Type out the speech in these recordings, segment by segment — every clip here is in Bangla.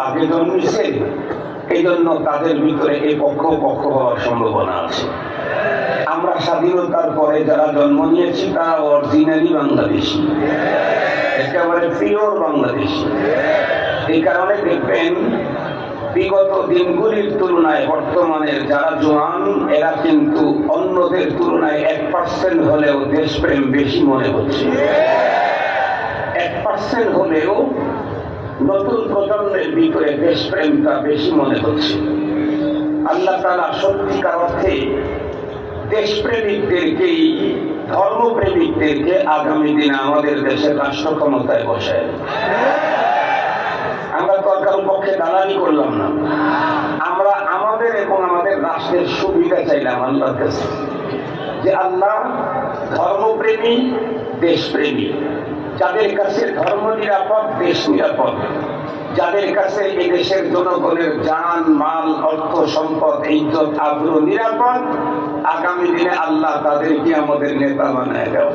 আগে জন্মেছে, এই জন্য তাদের ভিতরে এই পক্ষ হওয়ার সম্ভাবনা আছে। আমরা স্বাধীনতার পরে যারা জন্ম নিয়েছি তারা অরিজিনালি বাংলাদেশি, একেবারে পিওর বাংলাদেশি। এই কারণে দেখবেন বিগত দিনগুলির তুলনায় বর্তমানের যারা জোয়ান এরা কিন্তু অন্যদের তুলনায় 1% হলেও দেশপ্রেম বেশি মনে হচ্ছে। 1% হলেও নতুন প্রজন্মের ভিতরে দেশপ্রেমটা বেশি মনে হচ্ছে। আল্লাহ তাআলা সত্যিকার অর্থে দেশপ্রেমিকদেরকেই, ধর্মপ্রেমিকদেরকে আগামী দিনে আমাদের দেশের রাষ্ট্র ক্ষমতায় বসায়। আমরা তো কারো পক্ষে দালালি করলাম না, আমরা আমাদের এবং আমাদের রাষ্ট্রের সুবিধা চাইলাম আল্লাহর কাছে, যে আল্লাহ ধর্মপ্রেমী, দেশপ্রেমী, যাদের কাছে ধর্ম নিরাপদ, দেশ নিরাপদ, যাদের কাছে এই দেশের জনগণের জান মাল অর্থ সম্পদ ইজ্জত আবরু নিরাপদ, আগামী দিনে আল্লাহ তাদেরকে আমাদের নেতা বানায় দাও।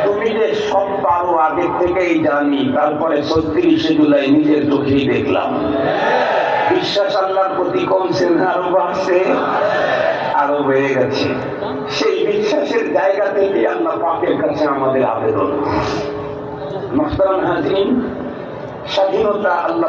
তুমি যে সব পারো আগে থেকেই জানি, তারপরে 36শে জুলাই নিজের চোখেই দেখলাম। বিশ্বাস আল্লাহর প্রতি কমছে না আরো বাড়ছে? আরো বেড়ে গেছে। সেই বিশ্বাসের জায়গা থেকে আল্লাহ পাকের কাছে আমাদের আবেদন। মুহতারাম হাজিরিন, স্বাধীনতা আল্লাহ